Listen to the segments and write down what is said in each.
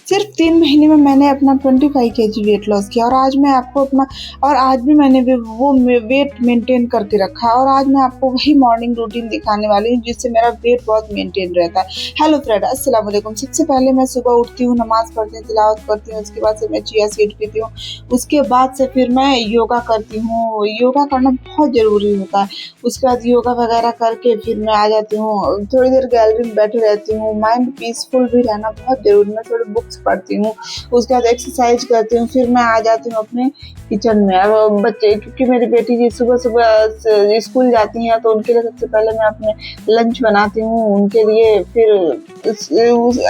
सिर्फ 3 महीने में मैंने अपना 25 केजी वेट लॉस किया और आज मैं आपको अपना और आज भी मैंने वो वेट मेंटेन करके रखा है और आज मैं आपको वही मॉर्निंग रूटीन दिखाने वाली हूँ जिससे मेरा वेट बहुत मेंटेन रहता है। हेलो फ्रेंड, अस्सलाम वालेकुम। सबसे पहले मैं सुबह उठती हूँ, नमाज पढ़ती हूँ, तिलावत करती हूँ, उसके बाद से मैं चिया सीड पीती हूँ, उसके बाद से फिर मैं योगा करती हूँ। योगा करना बहुत ज़रूरी होता है। उसके बाद योगा वगैरह करके फिर मैं आ जाती हूँ, थोड़ी देर गैलरी में बैठी रहती हूँ। माइंड पीसफुल भी रहना बहुत ज़रूरी है। मैं थोड़ी बुक्स पढ़ती हूँ, उसके बाद एक्सरसाइज करती हूँ, फिर मैं आ जाती हूँ अपने किचन में। अब बच्चे, क्योंकि मेरी बेटी जी सुबह सुबह स्कूल जाती हैं तो उनके लिए सबसे पहले मैं अपने लंच बनाती हूँ उनके लिए। फिर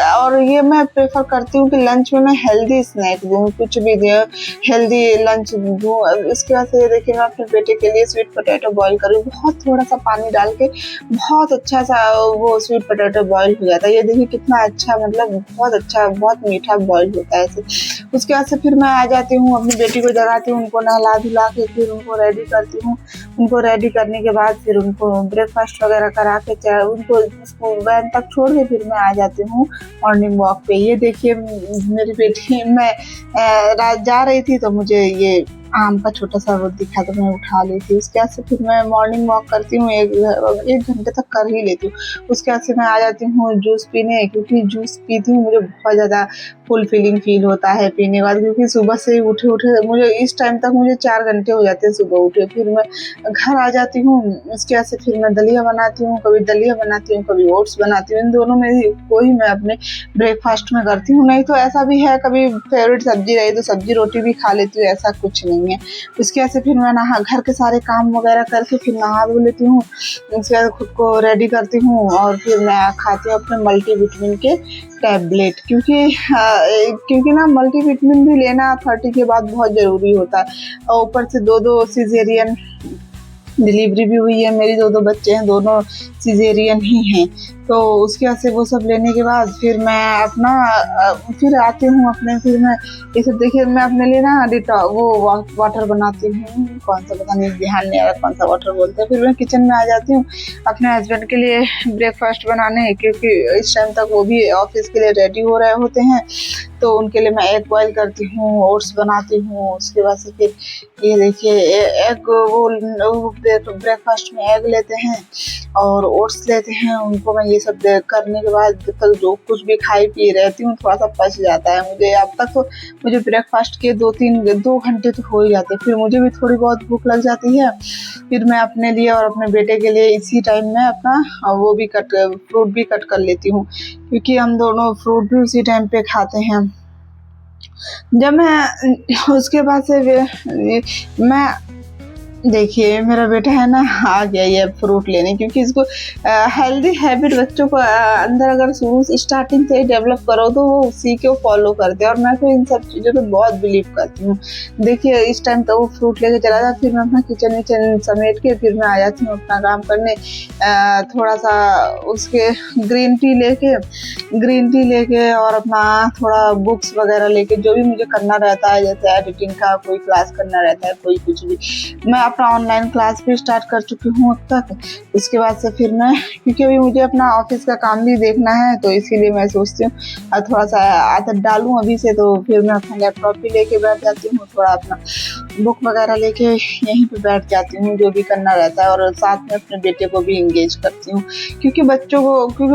और ये मैं प्रेफर करती हूँ कि लंच में मैं हेल्दी स्नैक दूँ, कुछ भी दूँ, हेल्दी लंच दूँ। उसके बाद से देखिए मैं अपने बेटे के लिए स्वीट पोटैटो बॉईल करूँ, बहुत थोड़ा सा पानी डाल के बहुत अच्छा सा वो स्वीट पोटैटो बॉईल हो जाता है। ये देखिए कितना अच्छा, मतलब बहुत अच्छा, बहुत मीठा बॉईल होता है ऐसे। उसके बाद से फिर मैं आ जाती हूँ, अपनी बेटी को जगाती हूँ, उनको नहला धुला के फिर उनको रेडी करती हूँ। उनको रेडी करने के बाद फिर उनको ब्रेकफास्ट वगैरह करा के उनको वैन तक छोड़ के फिर मैं आ जाती हूँ मॉर्निंग वॉक पे। ये देखिए मेरी बेटी, मैं रात जा रही थी तो मुझे ये आम का छोटा सा वो दिखा तो मैं उठा ली थी। उसके बाद से फिर मैं मॉर्निंग वॉक करती हूँ, एक घंटे तक कर ही लेती हूँ। उसके बाद से मैं आ जाती हूँ जूस पीने, क्योंकि जूस पीती हूँ मुझे बहुत ज़्यादा फुलफिलिंग फील होता है पीने के बाद, क्योंकि सुबह से उठे उठे मुझे इस टाइम तक मुझे 4 घंटे हो जाते हैं सुबह उठे। फिर मैं घर आ जाती हूँ, उसके बाद से फिर मैं दलिया बनाती हूँ, कभी दलिया बनाती हूँ, कभी ओट्स बनाती हूँ। इन दोनों में ही कोई मैं अपने ब्रेकफास्ट में करती हूँ। नहीं तो ऐसा भी है कभी फेवरेट सब्जी रही तो सब्जी रोटी भी खा लेती हूँ, ऐसा कुछ नहीं है। उसके बाद से फिर मैं घर के सारे काम वगैरह करके फिर नहा धो लेती हूँ। उसके बाद खुद को रेडी करती हूँ और फिर मैं खाती हूँ अपने मल्टीविटामिन के टैबलेट, क्योंकि ना मल्टीविटामिन भी लेना 30 के बाद बहुत ज़रूरी होता है। और ऊपर से 2 सिजेरियन डिलीवरी भी हुई है, मेरी 2 बच्चे हैं, दोनों सिजेरियन ही हैं। तो उसके बाद से वो सब लेने के बाद फिर मैं अपना फिर आती हूँ अपने, फिर मैं ये सब देखिए मैं अपने लिए ना वो वाटर बनाती हूँ, कौन सा पता नहीं ध्यान नहीं आ रहा कौन सा वाटर बोलते हैं। फिर मैं किचन में आ जाती हूँ अपने हस्बैंड के लिए ब्रेकफास्ट बनाने, क्योंकि इस टाइम तक वो भी ऑफिस के लिए रेडी हो रहे होते हैं। तो उनके लिए मैं एग बॉईल करती हूँ, ओट्स बनाती हूँ। उसके बाद से फिर ये देखिए एग वो ब्रेकफास्ट में एग लेते हैं और ओट्स लेते हैं। उनको मैं ये सब करने के बाद जब तक जो कुछ भी खाई पी रहती हूँ थोड़ा सा पच जाता है मुझे। अब तक तो मुझे ब्रेकफास्ट के 2 घंटे तो हो ही जाते हैं, फिर मुझे भी थोड़ी बहुत भूख लग जाती है। फिर मैं अपने लिए और अपने बेटे के लिए इसी टाइम में अपना फ्रूट भी कट कर लेती हूँ, क्योंकि हम दोनों फ्रूट भी उसी टाइम पे खाते हैं। जब मैं उसके बाद से मैं देखिए मेरा बेटा है ना आ गया ये फ्रूट लेने, क्योंकि इसको हेल्दी हैबिट बच्चों को अंदर अगर शुरू से स्टार्टिंग से ही डेवलप करो तो वो उसी को फॉलो करते हैं। और मैं तो इन सब चीज़ों पे बहुत बिलीव करती हूँ। देखिए इस टाइम तो वो फ्रूट लेके चला था, फिर मैं अपना किचन विचन समेट के फिर मैं आ जाती हूँ अपना काम करने। थोड़ा सा उसके ग्रीन टी लेके और अपना थोड़ा बुक्स वगैरह लेके जो भी मुझे करना रहता है, जैसे एडिटिंग का कोई क्लास करना रहता है, कोई कुछ भी, मैं अपना ऑनलाइन क्लास भी स्टार्ट कर चुकी हूँ अब तक। उसके बाद से फिर मैं, क्योंकि अभी मुझे अपना ऑफिस का काम भी देखना है तो इसीलिए मैं सोचती हूँ थोड़ा सा आदत डालूँ अभी से। तो फिर मैं अपना लैपटॉप भी लेके बैठ जाती हूँ, थोड़ा अपना बुक वगैरह लेके यहीं पे बैठ जाती हूँ, जो भी करना रहता है। और साथ में अपने बेटे को भी इंगेज करती हूँ, क्योंकि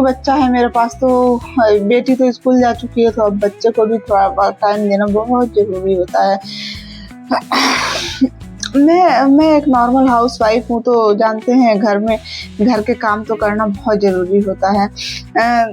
बच्चा है मेरे पास। तो बेटी तो स्कूल जा चुकी है, तो अब बच्चे को भी थोड़ा टाइम देना बहुत ज़रूरी होता है। मैं एक नॉर्मल हाउसवाइफ हूँ, तो जानते हैं घर के काम तो करना बहुत ज़रूरी होता है।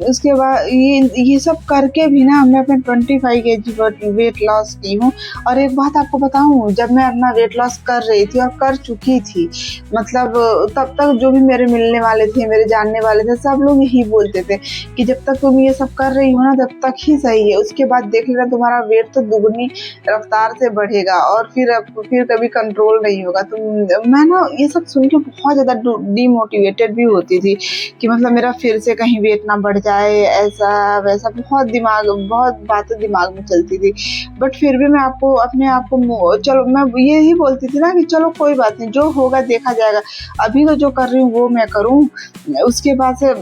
उसके बाद ये सब करके भी ना मैं अपने 25 केजी वेट लॉस की हूँ। और एक बात आपको बताऊँ, जब मैं अपना वेट लॉस कर रही थी और कर चुकी थी, मतलब तब तक जो भी मेरे मिलने वाले थे, मेरे जानने वाले थे, सब लोग यही बोलते थे कि जब तक तुम ये सब कर रही हो ना तब तक ही सही है, उसके बाद देखेगा तुम्हारा वेट तो दुगनी रफ्तार से बढ़ेगा और फिर कभी कंट्रोल नहीं होगा। तो मैं ना ये सब सुन के बहुत ज़्यादा डीमोटिवेटेड भी होती थी कि मतलब मेरा फिर से कहीं वेट ना बढ़ जाए, ऐसा वैसा बहुत बातें दिमाग में चलती थी। बट फिर भी मैं अपने आप को चलो, मैं यही बोलती थी ना कि चलो कोई बात नहीं, जो होगा देखा जाएगा, अभी तो जो कर रही हूँ वो मैं करूँ। उसके बाद से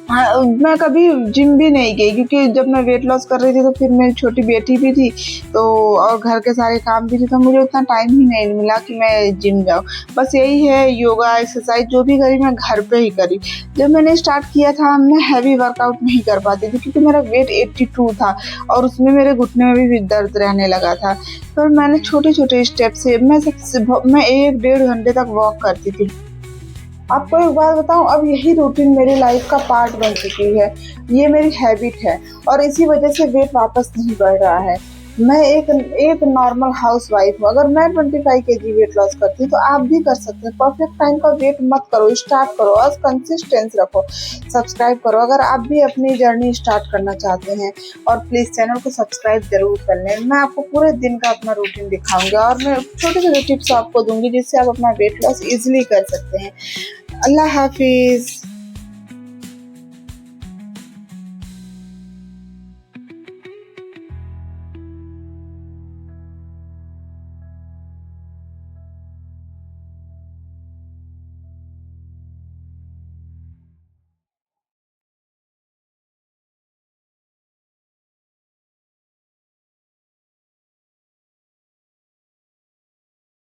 हाँ, मैं कभी जिम भी नहीं गई क्योंकि जब मैं वेट लॉस कर रही थी तो फिर मेरी छोटी बेटी भी थी, तो और घर के सारे काम भी थे, तो मुझे उतना टाइम ही नहीं मिला कि मैं जिम जाऊँ। बस यही है, योगा एक्सरसाइज जो भी करी मैं घर पे ही करी। जब मैंने स्टार्ट किया था मैं हैवी वर्कआउट नहीं कर पाती थी क्योंकि मेरा वेट 82 था और उसमें मेरे घुटने में भी दर्द रहने लगा था। फिर मैंने छोटे-छोटे स्टेप से मैं 1 डेढ़ घंटे तक वॉक करती थी। आपको एक बात बताऊँ, अब यही रूटीन मेरी लाइफ का पार्ट बन चुकी है। ये मेरी हैबिट है और इसी वजह से वेट वापस नहीं बढ़ रहा है। मैं एक एक नॉर्मल हाउसवाइफ हूँ। अगर मैं 25 केजी वेट लॉस करती हूँ तो आप भी कर सकते हैं। परफेक्ट टाइम का वेट मत करो, स्टार्ट करो और कंसिस्टेंस रखो। सब्सक्राइब करो अगर आप भी अपनी जर्नी स्टार्ट करना चाहते हैं और प्लीज़ चैनल को सब्सक्राइब ज़रूर कर लें। मैं आपको पूरे दिन का अपना रूटीन दिखाऊँगी और मैं छोटे-छोटे टिप्स आपको दूँगी जिससे आप अपना वेट लॉस ईज़िली कर सकते हैं। अल्लाह हाफ़िज़।